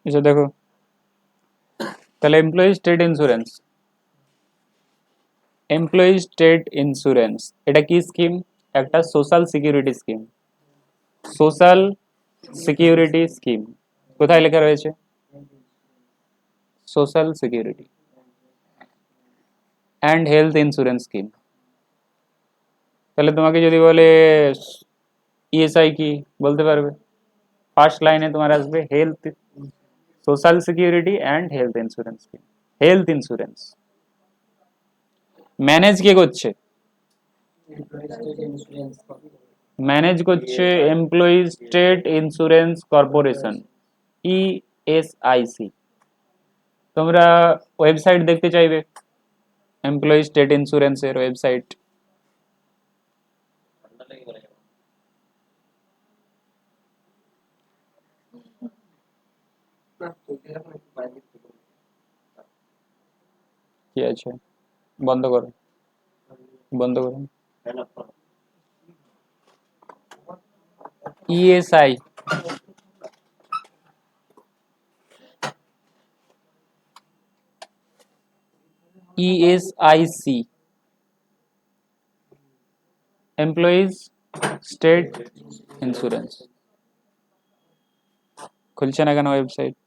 এসে দেখো, তাহলে এমপ্লয়ি স্টেট ইন্স্যুরেন্স এটা কি স্কিম? একটা social security scheme. Social security scheme কোথায় লেখা রয়েছে? Social security and health insurance scheme. তাহলে তোমাকে যদি বলে ইএসআই কি, বলতে পারবে? ফার্স্ট লাইনে তোমার আসবে health, social security and health insurance scheme. Health insurance manage কে করছে? ম্যানেজ করছে employee state insurance corporation, ESIC. তোমরা ওয়েবসাইট দেখতে চাইবে এমপ্লয়ি স্টেট ইন্স্যুরেন্সের ওয়েবসাইট। কি আছে? বন্ধ করো, বন্ধ করো। ESI, ESIC, employees state insurance. খুলছে না কেন ওয়েবসাইট?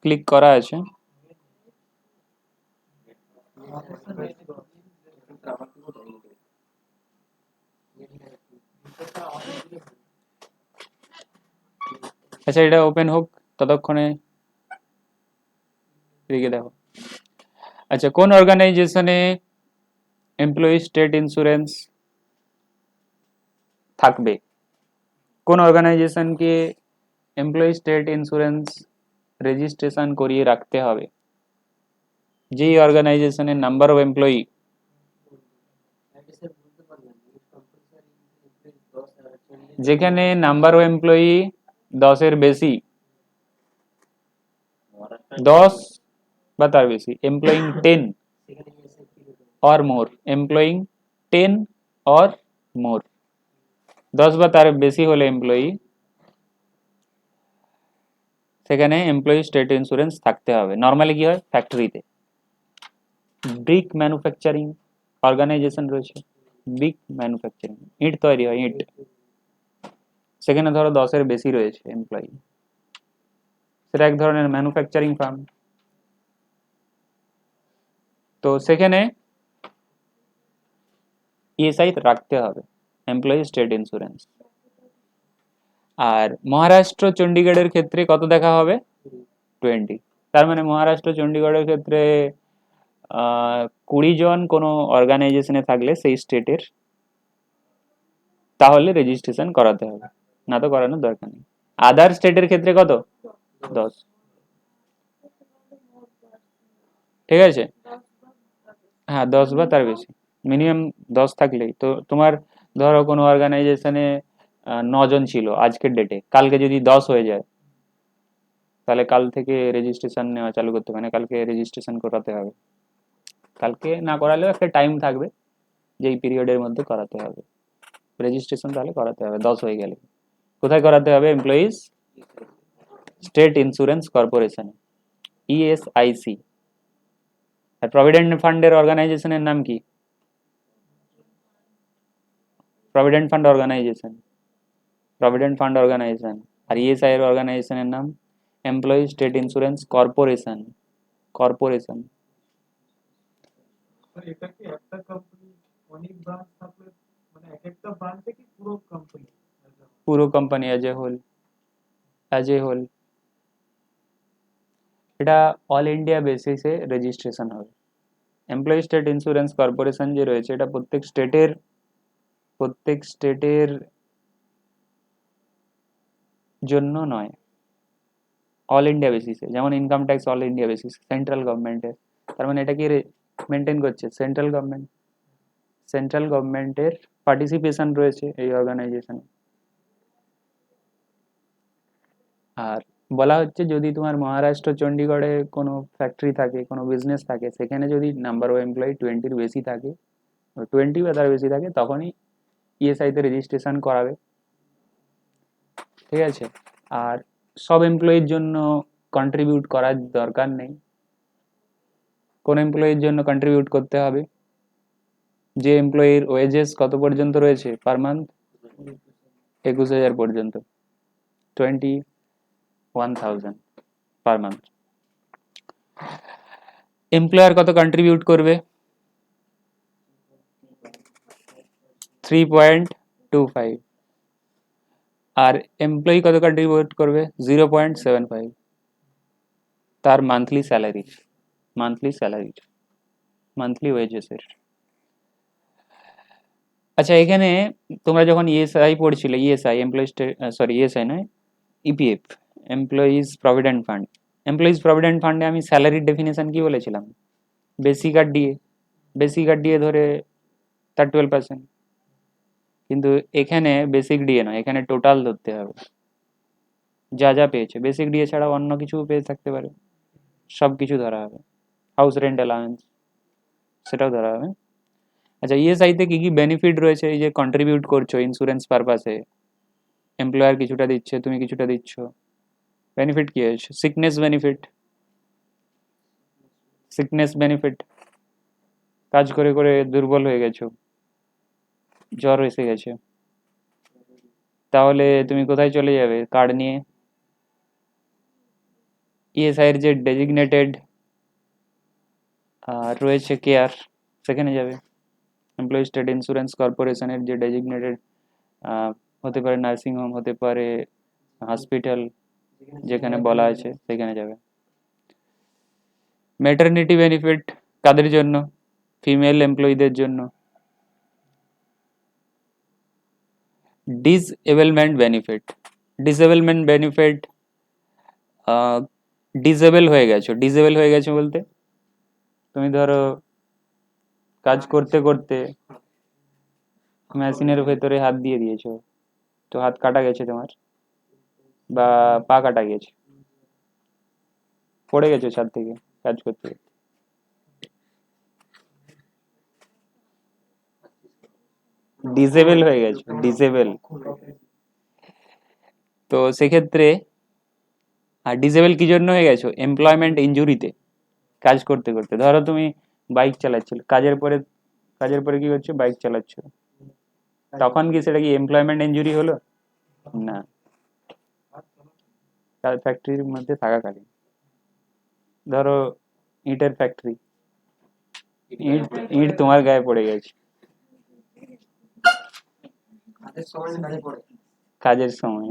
ক্লিক করা আছে। আচ্ছা, এটা ওপেন হোক ততক্ষণে এদিকে দেখো। আচ্ছা, কোন অর্গানাইজেশনে এমপ্লয়ি স্টেট ইন্স্যুরেন্স থাকবে? কোন অর্গানাইজেশনকে এমপ্লয়ি স্টেট ইন্স্যুরেন্স রেজিস্ট্রেশন করিয়ে রাখতে হবে? যেই অর্গানাইজেশনের নাম্বার অফ এমপ্লয়ি, যেখানে নাম্বার অফ এমপ্লয়ি 10-এর বেশি, 10 বা তার বেশি, employing 10 or more, employing 10 or more, 10 বা তার বেশি হলে এমপ্লয়ি, সেখানে এমপ্লয়ি স্টেট ইন্স্যুরেন্স থাকতে হবে। নর্মালি কি হয়, ফ্যাক্টরিতে ব্রিক ম্যানুফ্যাকচারিং অর্গানাইজেশন রয়েছে, ব্রিক ম্যানুফ্যাকচারিং, ইট তৈরি হয়, ইট, সেখানে ধরো 10-এর বেশি রয়েছে এমপ্লয়ি, সেটা এক ধরনের ম্যানুফ্যাকচারিং ফার্ম। তো সেখানে ইএসআই রাখতে হবে, এমপ্লয়ি স্টেট ইন্স্যুরেন্স। আর মহারাষ্ট্র চণ্ডীগড়ের ক্ষেত্রে কত দেখা হবে? 20। তার মানে মহারাষ্ট্র চণ্ডীগড়ের ক্ষেত্রে 20 জন কোনো অর্গানাইজেশনে থাকলে সেই স্টেটের, তাহলে রেজিস্ট্রেশন করাতে হবে, না তো করানোর দরকার নেই। আদার স্টেটের ক্ষেত্রে কত? 10। ঠিক আছে, হ্যাঁ 10 বা তার বেশি, মিনিমাম 10 থাকলেই তো। তোমার ধরো কোনো অর্গানাইজেশনে 9 জন ছিল আজকের ডেটে, কালকে যদি 10 হয়ে যায়, তাহলে কাল থেকে রেজিস্ট্রেশন নেওয়া চালু করতে হবে, মানে কালকে রেজিস্ট্রেশন করাতে হবে। কালকে না করালেও একটা টাইম থাকবে যেই পিরিয়ডের মধ্যে করাতে হবে রেজিস্ট্রেশন, তাহলে করাতে হবে 10 হয়ে গেলে। কোথায় করাতে হবে? Employees state insurance corporation, ESIC. আর প্রভিডেন্ট ফান্ডের অর্গানাইজেশনের নাম কি? Provident fund organisation, provident fund organisation. আর ইএসআই এর অর্গানাইজেশনের নাম employee state insurance corporation, corporation. পুরো company as a whole, as a whole. এটা অল ইন্ডিয়া বেসিসে রেজিস্ট্রেশন হবে। এমপ্লয়ি স্টেট ইন্স্যুরেন্স কর্পোরেশন যে রয়েছে, এটা প্রত্যেক স্টেটের জন্য নয়, অল ইন্ডিয়া বেসিসে। যেমন income tax all India basis, central গভর্নমেন্টের, তার মানে এটা কি মেনটেন করছে? সেন্ট্রাল গভর্নমেন্ট, সেন্ট্রাল গভর্নমেন্টের পার্টিসিপেশন রয়েছে এই অর্গানাইজেশনে। আর বলা হচ্ছে যদি তোমার মহারাষ্ট্র চণ্ডীগড়ে কোনো ফ্যাক্টরি থাকে, কোনো বিজনেস থাকে, সেখানে যদি নাম্বার অফ এমপ্লয়ি 20-র বেশি থাকে, 20 বা তার বেশি থাকে, তখনই ইএসআই তে রেজিস্ট্রেশন করাবে। ঠিক আছে। আর সব এমপ্লয়ির জন্য কন্ট্রিবিউট করার দরকার নেই। কোন এমপ্লয়ির জন্য কন্ট্রিবিউট করতে হবে? যে এমপ্লয়ির ওয়েজেস কত পর্যন্ত রয়েছে পার মান্থ? 21,000 পর্যন্ত, 21,000 পার মান্থ। এমপ্লয়ার কত কন্ট্রিবিউট করবে? 3.25। আর এমপ্লয়ি কত কন্ট্রিবিউট করবে? 0.75। তার মান্থলি স্যালারি, মান্থলি ওয়েজেসের। আচ্ছা, এখানে তোমরা যখন ইএসআই পড়ছিলে, ইএসআই এমপ্লয়িজ, সরি ইএসআই নয়, EPF, employees provident fund. Employees provident ফান্ডে আমি স্যালারির ডেফিনেশন কি বলেছিলাম? বেসিক আর ডিএ, বেসিক আর ডিএ ধরে তার 12%। কিন্তু এখানে বেসিক ডিএ নয়, এখানে টোটাল ধরতে হবে, যা যা পেয়েছে। বেসিক ডিএ ছাড়াও অন্য কিছু পেয়ে থাকতে পারে, সব কিছু ধরা হবে। হাউস রেন্ট অ্যালাউন্স, সেটাও ধরা হবে। আচ্ছা, ইএসআইতে কি কি বেনিফিট রয়েছে? এই যে কন্ট্রিবিউট করছো ইন্স্যুরেন্স পারপাসে, এমপ্লয়ার কিছুটা দিচ্ছে, তুমি কিছুটা দিচ্ছ। বেনিফিট কি আছে? সিকনেস বেনিফিট, কাজ করে করে দুর্বল হয়ে গেছো, জ্বর এসে গেছে, তাহলে তুমি কোথায় চলে যাবে কার্ড নিয়ে? ইএসআই এর যে ডেজিগনেটেড রয়েছে কেয়ার, সেখানে যাবে। এমপ্লয়ি স্টেট ইন্স্যুরেন্স কর্পোরেশনের যে ডেজিগনেটেড, হতে পারে নার্সিং হোম, হতে পারে হসপিটাল, যেখানে বলা আছে সেখানে যাবে। ম্যাটারনিটি বেনিফিট কাদের জন্য? ফিমেল এমপ্লয়ীদের জন্য। ডিসএবলমেন্ট বেনিফিট, ডিসেবলমেন্ট বেনিফিট, ডিসেবল হয়ে গেছো। ডিসেবল হয়ে গেছো বলতে, তুমি ধরো কাজ করতে করতে মেশিনের ভেতরে হাত দিয়ে দিয়েছো, তো হাত কাটা গেছে তোমার, বা পা কাটা গেছে, পড়ে গেছো ছাদ থেকে কাজ করতে করতে। ডিসেবল হয়ে গেছো, ডিসেবল। তো সেক্ষেত্রে, আর ডিসেবল কি জন্য হয়ে গেছো? এমপ্লয়মেন্ট ইনজুরিতে, কাজ করতে করতে। ধরো তুমি বাইক চালাচ্ছিলে, কাজের পরে কি হচ্ছে? বাইক চালাচ্ছ, তখন কি সেটা কি এমপ্লয়মেন্ট ইনজুরি হলো? না, ফ্যাক্টরির মধ্যে থাকাকালীন। ধরো ইটের ফ্যাক্টরি, ইট ইট তোমার গায়ে পড়ে গেছে কাজের সময়।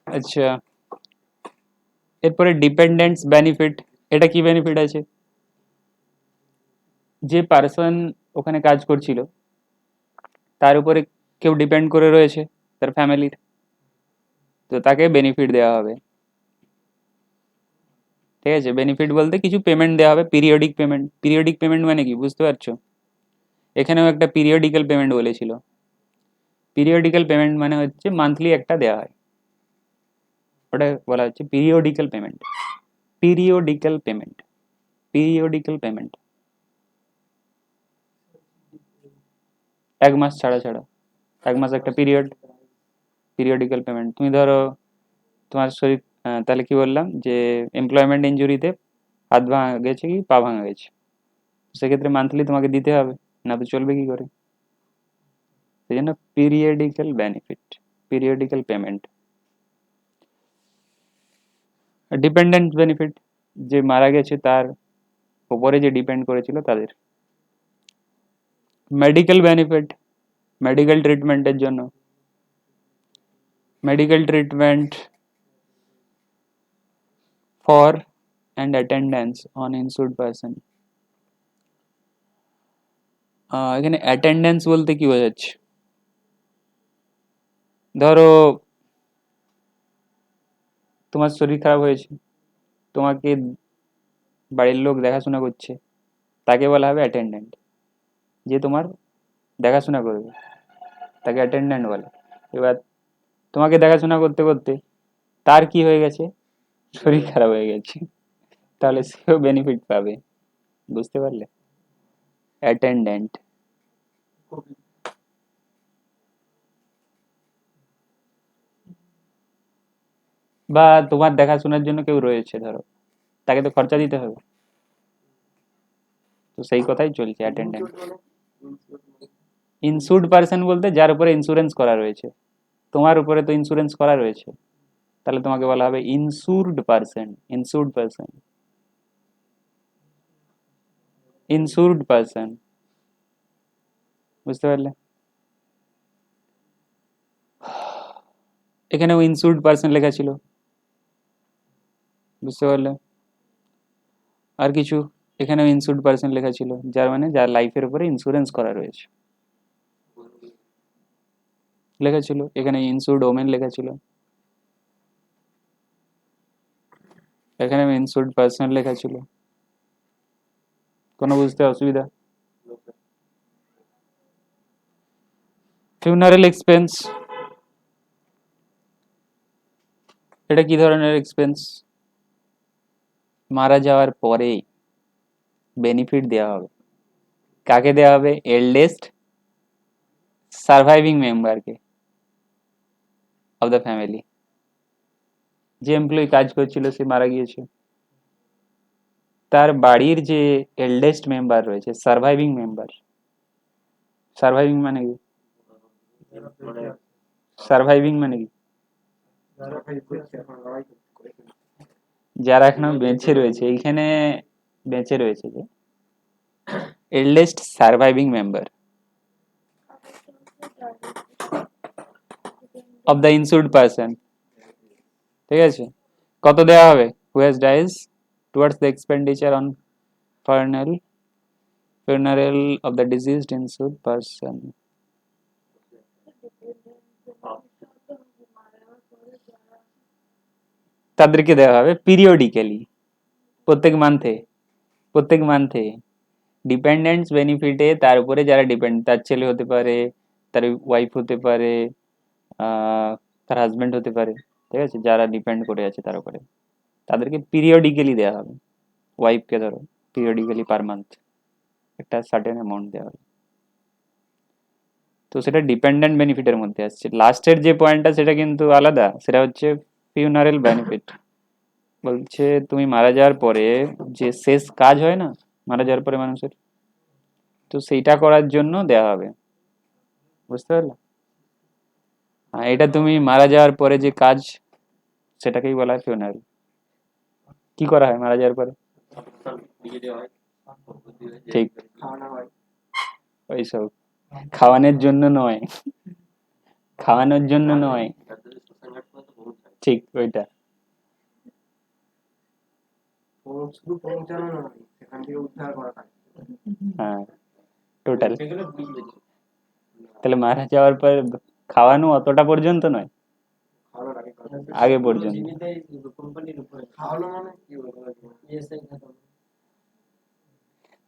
আচ্ছা, এরপরে ডিপেন্ডেন্টস বেনিফিট। এটা কি বেনিফিট আছে? যে পার্সন ওখানে কাজ করছিল, তার উপরে কেউ ডিপেন্ড করে রয়েছে, তার ফ্যামিলির, তো তাকে বেনিফিট দেওয়া হবে। ঠিক আছে, বেনিফিট বলতে কিছু পেমেন্ট দেওয়া হবে, পিরিয়ডিক পেমেন্ট। পিরিয়ডিক পেমেন্ট মানে কি বুঝতে পারছো? এখানেও একটা পিরিয়ডিক্যাল পেমেন্ট বলেছিল। পিরিয়ডিক্যাল পেমেন্ট মানে হচ্ছে মান্থলি একটা দেওয়া হয়, ওটা বলা হচ্ছে periodical payment. Periodical payment, periodical payment, 1 মাস ছাড়া ছাড়া, 1 মাস একটা পিরিয়ড, পিরিয়ডিক্যাল পেমেন্ট। তুমি ধরো তোমার শরীর, তাহলে কি বললাম যে এমপ্লয়মেন্ট ইনজুরিতে হাত ভাঙা গেছে কি পা ভাঙা গেছে, সেক্ষেত্রে মান্থলি তোমাকে দিতে হবে, না তো চলবে কি করে? সেই জন্য periodical benefit, periodical payment. Dependent benefit, যে মারা গেছে তার উপরে যে ডিপেন্ড করেছিল তাদের। মেডিকেল বেনিফিট, মেডিকেল ট্রিটমেন্টের জন্য, medical treatment for and attendance on insured person. এখানে অ্যাটেন্ডেন্স বলতে কি বোঝাচ্ছে? ধরো তোমার শরীর খারাপ হয়েছে, তোমাকে বাড়ির লোক দেখাশোনা করছে, তাকে বলা হবে অ্যাটেন্ডেন্ট। যে তোমার দেখাশোনা করবে তাকে অ্যাটেন্ডেন্ট বলে। এবার তোমাকে দেখাশোনা করতে করতে তার কি হয়ে গেছে? শরীর খারাপ হয়ে গেছে, তাহলে সেও বেনিফিট পাবে। বুঝতে পারলে? অ্যাটেন্ডেন্ট, বা তোমার দেখাশোনার জন্য কেউ রয়েছে ধরো, তাকে তো খরচা দিতে হবে, তো সেই কথাই চলছে অ্যাটেন্ডেন্ট। ইনস্যুরড পার্সন বলতে যার উপরে ইন্স্যুরেন্স করা রয়েছে, তোমার উপরে তো ইন্স্যুরেন্স করা রয়েছে, তাহলে তোমাকে বলা হবে ইনস্যুরড পার্সন। ইনস্যুরড পার্সন, ইনস্যুরড পার্সন, বুঝতে পারলে? এখানেও ইনস্যুরড পার্সন লেখা ছিল, বুঝতে পারলে? আর কিছু, এখানেও ইনস্যুরড পার্সন লেখা ছিল, যার মানে যার লাইফের উপরে ইন্স্যুরেন্স করা রয়েছে লেখা ছিল। এখানে ইনস্যুরড ওমেন লেখা ছিল, এখানে ইনস্যুরড পার্সন লেখা ছিল। কোনো বুঝতে অসুবিধা? ফিউনারেল এক্সপেন্স, এটা কি ধরনের এক্সপেন্স? মারা যাওয়ার পরে বেনিফিট দেওয়া হবে, কাকে দেওয়া হবে? এল্ডেস্ট সার্ভাইভিং মেম্বারকে অফ দ্য ফ্যামিলি। যে এমপ্লয়ি কাজ করছিল সে মারা গিয়েছে, তার বাড়ির যে এল্ডেস্ট মেম্বার রয়েছে, সার্ভাইভিং মেম্বার, সার্ভাইভিং মানে কি? সার্ভাইভিং মানে কি? যারা এখনো বেঁচে রয়েছে, এইখানে বেঁচে রয়েছে যে eldest surviving member of the insured person, ঠিক আছে? কত দেওয়া হবে? Who has dies towards the expenditure on funeral funeral of the deceased insured person, তাদেরকে দেওয়া হবে পিরিয়ডিক্যালি, প্রত্যেক মান্থে, প্রত্যেক মান্থে। ডিপেন্ডেন্টস বেনিফিটে তার উপরে যারা ডিপেন্ড, তার ছেলে হতে পারে, তার ওয়াইফ হতে পারে, তার হাজবেন্ড হতে পারে, ঠিক আছে, যারা ডিপেন্ড করে আছে তার উপরে, তাদেরকে পিরিয়ডিক্যালি দেওয়া হবে। ওয়াইফকে ধরো পিরিয়ডিক্যালি পার মান্থ একটা সার্টেন অ্যামাউন্ট দেওয়া হবে। তো সেটা ডিপেন্ডেন্ট বেনিফিটের মধ্যে আসছে। লাস্টের যে পয়েন্টটা সেটা কিন্তু আলাদা, সেটা হচ্ছে ফিউনারেল বেনিফিট। বলছে তুমি মারা যাওয়ার পরে যে শেষ কাজ হয় না মারা যাওয়ার পরে মানুষের, তো সেইটা করার জন্য দেওয়া হবে, বুঝতে পারলে? হ্যাঁ, এটা তুমি মারা যাওয়ার পরে যে কাজ, সেটাকেই বলা হয় ফিউনারেল। কি করা হয় মারা যাওয়ার পরে? ঠিক, ওইসব। খাওয়ানোর জন্য নয়, খাওয়ানোর জন্য নয়, ঠিক ওইটা। হ্যাঁ, টোটাল। তাহলে মারা যাওয়ার পর খাওয়ানো অতটা পর্যন্ত নয়, আগে পর্যন্ত।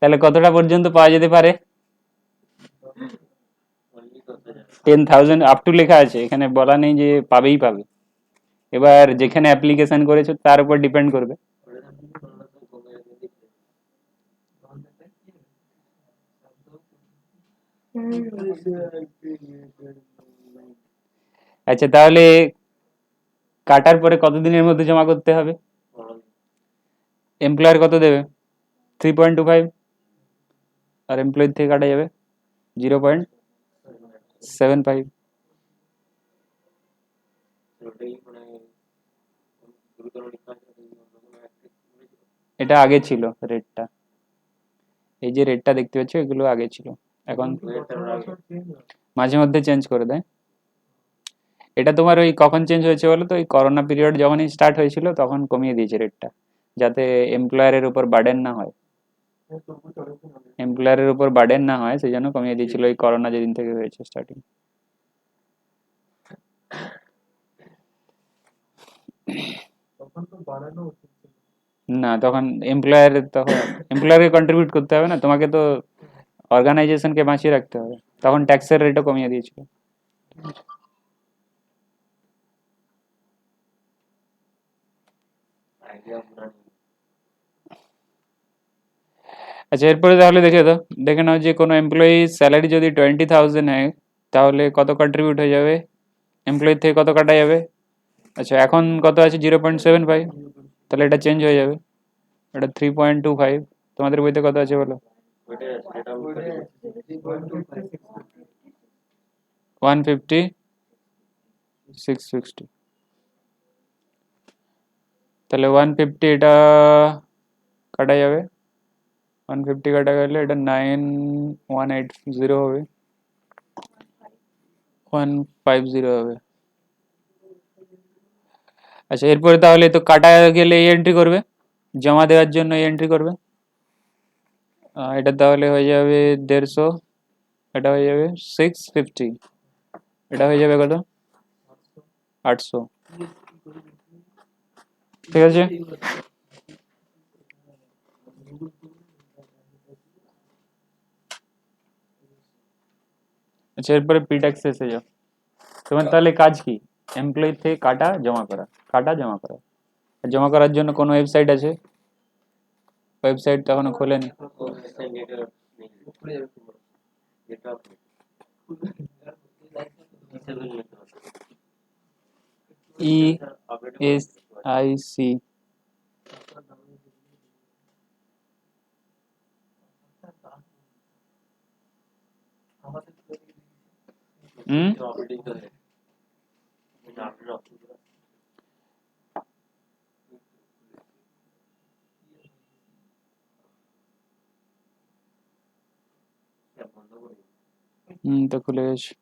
তাহলে কতটা পর্যন্ত পাওয়া যেতে পারে? 10,000 আপ টু লেখা আছে, এখানে বলা নেই যে পাবেই পাবে। এবার যেখানে অ্যাপ্লিকেশন করেছো তার উপর ডিপেন্ড করবে। আচ্ছা, তাহলে কাটার পরে কতদিনের মধ্যে জমা করতে হবে? এমপ্লয়ার কত দেবে? 3.25, আর এমপ্লয়ি থেকে কাটা যাবে 0.75। এটা আগে ছিল রেটটা, এই যে রেটটা দেখতে পাচ্ছ এগুলো আগে ছিল, এখন মাঝে মধ্যে চেঞ্জ করে দেয়। এটা তোমার ওই কখন চেঞ্জ হয়েছে বলো তো? ওই করোনা পিরিয়ড যখনই স্টার্ট হয়েছিল তখন কমিয়ে দিয়েছে রেটটা, যাতে এমপ্লয়ারের উপর বার্ডেন না হয়, এমপ্লয়ারের উপর বার্ডেন না হয় সেই জন্য কমিয়ে দিয়েছিল এই করোনা যেদিন থেকে হয়েছে স্টার্টিং। না, তখন এমপ্লয়ার, তখন এমপ্লয়ারকে কন্ট্রিবিউট করতে হবে না, তোমাকে তো অর্গানাইজেশনকে বাঁচিয়ে রাখতে হবে, তখন ট্যাক্সের রেটও কমিয়ে দিয়েছিল। আচ্ছা, এরপরে তাহলে দেখে নাও যে কোনো এমপ্লয়ি স্যালারি যদি 20,000 হয়, তাহলে কত কন্ট্রিবিউট হয়ে যাবে, এমপ্লয়ি থেকে কত কাটা যাবে। আচ্ছা, এখন কত আছে, 0.75, তাহলে এটা চেঞ্জ হয়ে যাবে, এটা 3.25। তোমাদের বইতে কত আছে বলো? 150, 660, তাহলে 150 এটা কাটা যাবে, 150 কাটা গেলে এটা 9180 হবে, 150 হবে। আচ্ছা, এরপরে তাহলে তো কাটা গেলে এই এন্ট্রি করবে, জমা দেওয়ার জন্য এই এন্ট্রি করবে। এটা তাহলে হয়ে যাবে 150, এটা হয়ে যাবে 650, এটা হয়ে যাবে কত, 800। ঠিক আছে। আচ্ছা, এরপরে পিট্যাক্স এসে যাও। তোমার তাহলে কাজ কি, এমপ্লয়ি থেকে কাটা জমা করা, কাটা জমা করা। জমা করার জন্য কোনো ওয়েবসাইট আছে, ওয়েবসাইট তো এখনো খোলেনি। ESIC, হুম, তো খুলে গেছে।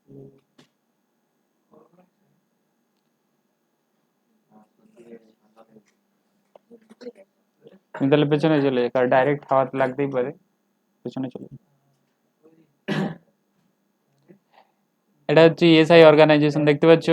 তুমি তাহলে পেছনে চলে যাও, কারণ ডাইরেক্ট হাওয়াতে লাগতেই পারে, পেছনে চলে যাও। এটা হচ্ছে ইএসআই অর্গানাইজেশন, দেখতে পাচ্ছ।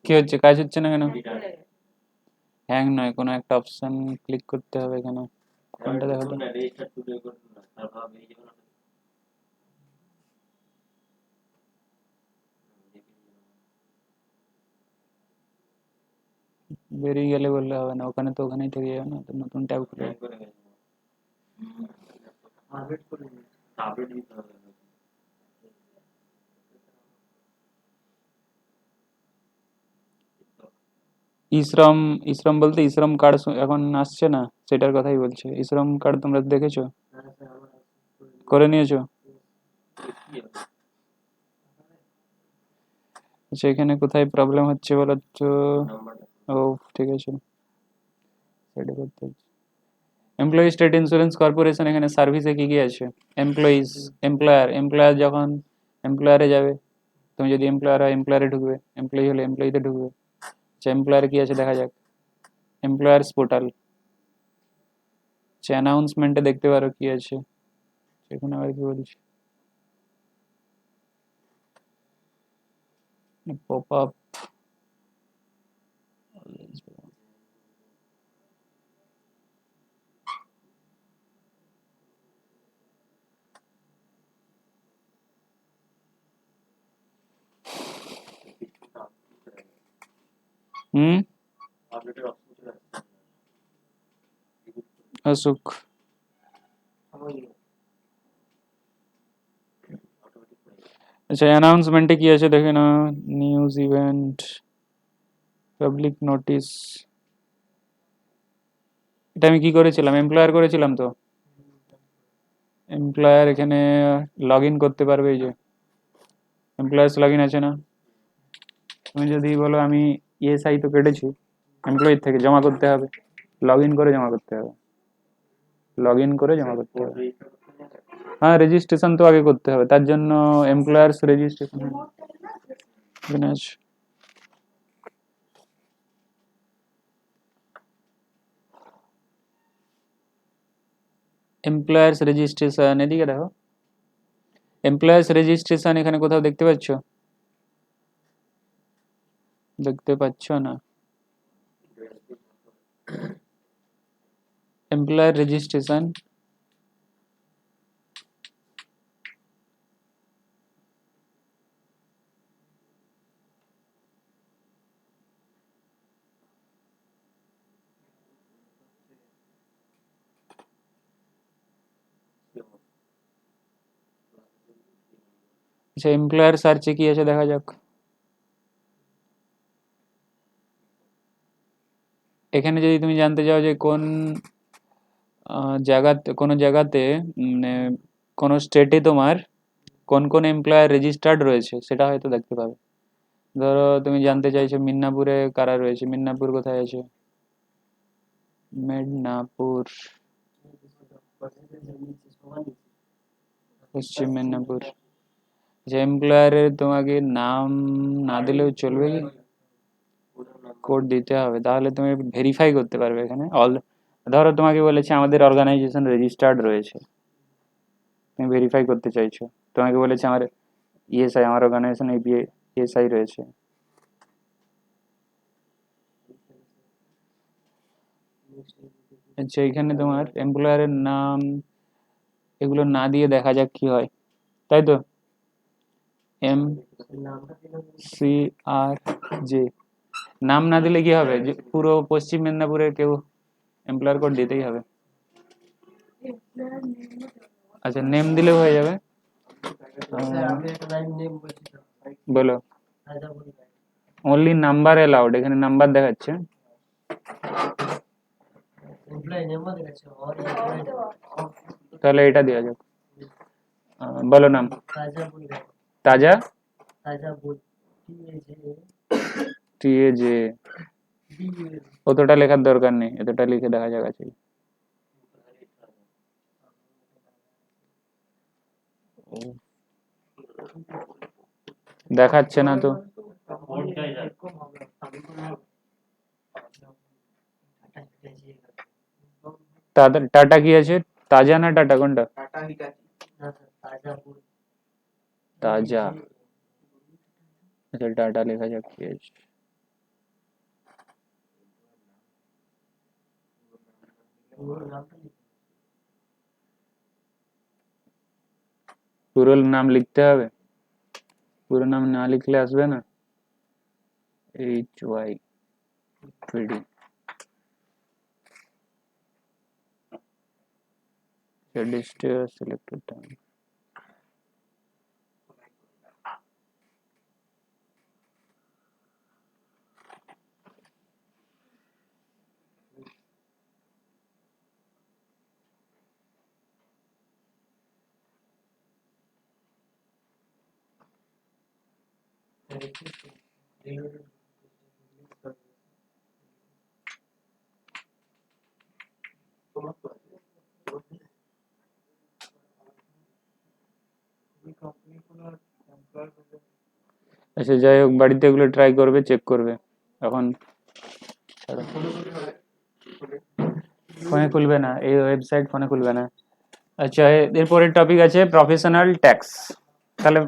কি হচ্ছে, কাজ হচ্ছে না কেন? হ্যাং নয়, কোনো একটা অপশন ক্লিক করতে হবে এখানে, কোনটা দেখো তো। বেরিয়ে গেলে বললে হবে না, ওখানে তো ওখানেই থেকে যাবে না, তো নতুন ট্যাব খুলে। ইশ্রম, ইশ্রম বলতে ইশ্রম কার্ড এখন আসছে না, সেটার কথাই বলছে। ইশ্রম কার্ড তোমরা দেখেছো, করে নিয়েছো? আচ্ছা, এখানে কোথায় প্রবলেম হচ্ছে বলো তো। ও, ঠিক আছে, সেটা করতে হচ্ছে। এমপ্লয়ি স্টেট ইন্স্যুরেন্স কর্পোরেশন, এখানে সার্ভিসে কি কি আছে, এমপ্লয়িজ, এমপ্লয়ার, এমপ্লয়ার যখন এমপ্লয়ারে যাবে, তুমি যদি এমপ্লয়ার হয় এমপ্লয়ারে ঢুকবে, এমপ্লয়ি হলে এমপ্লয়িতে ঢুকবে। আচ্ছা, এমপ্লয়ার কি আছে দেখা যাক, এমপ্লয়ার্স পোর্টাল। আচ্ছা, অ্যানাউন্সমেন্টে দেখতে পারো কি আছে, সেখানে আবার কি বলছি, পপ আপ। হুম, আসুক। আচ্ছা, অ্যানাউন্সমেন্টে কি আছে দেখে না, নিউজ ইভেন্ট, পাবলিক নোটিস। এটা আমি কি করেছিলাম, এমপ্লয়ার করেছিলাম তো। এমপ্লয়ার এখানে লগ ইন করতে পারবে, এই যে এমপ্লয়ার্স লগ ইন আছে না। তুমি যদি বলো আমি ইএসআই তো কেটেছি, এমপ্লয়ি থেকে জমা করতে হবে, লগ ইন করে জমা করতে হবে, লগ ইন করে জমা করতে হবে। হ্যাঁ, রেজিস্ট্রেশন তো আগে করতে হবে, তার জন্য এমপ্লয়ার্স রেজিস্ট্রেশন এখানে আছে। এমপ্লয়ার্স রেজিস্ট্রেশন, এদিকে দেখো, এমপ্লয়ার্স রেজিস্ট্রেশন এখানে কোথাও দেখতে পাচ্ছ? দেখতে পাচ্ছ না? এমপ্লয়ার রেজিস্ট্রেশন, আচ্ছা এমপ্লয়ার সার্চে কি আছে দেখা যাক। এখানে যদি তুমি জানতে চাও যে কোন জায়গাতে, কোনো জায়গাতে মানে কোনো স্টেটে তোমার কোন কোন এমপ্লয়ার রেজিস্টার্ড রয়েছে সেটা হয়তো দেখতে পাবে। ধরো তুমি জানতে চাইছো মিদনাপুরে কারা রয়েছে, মিদনাপুর কোথায় আছে? মেদিনীপুর, পশ্চিম মেদিনীপুর। যে এমপ্লয়ারের তোমাকে নাম না দিলেও চলবে, কি কোড দিতে হবে, তাহলে তুমি ভেরিফাই করতে পারবে এখানে অল। ধরো তোমাকে বলেছে আমাদের অর্গানাইজেশন রেজিস্টার্ড রয়েছে, তুমি ভেরিফাই করতে চাইছো, তোমাকে বলেছে আমার ইএসআই, আমার অর্গানাইজেশন এপিআই ইএসআই রয়েছে। আচ্ছা এখানে তোমার এমপ্লয়ারের নাম এগুলো না দিয়ে দেখা যাক কি হয়, তাই তো। এম সি আর জে নাম না দিলে কি হবে, যে পুরো পশ্চিম মেদিনীপুরের কেউ এমপ্লয়ার কোড দিতেই হবে। আচ্ছা নেম দিলেও হয়ে যাবে। বলো, অনলি নাম্বার অ্যালাউড, এখানে নাম্বার দেখাচ্ছে। তাহলে এটা দেওয়া যাক। বলো নাম। তাজা, টিএ জে, অতটা লেখার দরকার নেই, এতটা লিখে দেখা যাক আছে। দেখাচ্ছে না তো। টাটা কি আছে, তাজা না টাটা কোনটা? তাজা, আচ্ছা টাটা লেখা যাক কি আছে। পুরো নাম লিখতে হবে, পুরো নাম না লিখলে আসবে না। HY3D, selected time। আচ্ছা যাই হোক, বাড়িতে এগুলো ট্রাই করবে, চেক করবে। এখন ফোনে খুলবে না, এই ওয়েবসাইট ফোনে খুলবে না। আচ্ছা এরপরের টপিক আছে প্রফেশনাল ট্যাক্স। তাহলে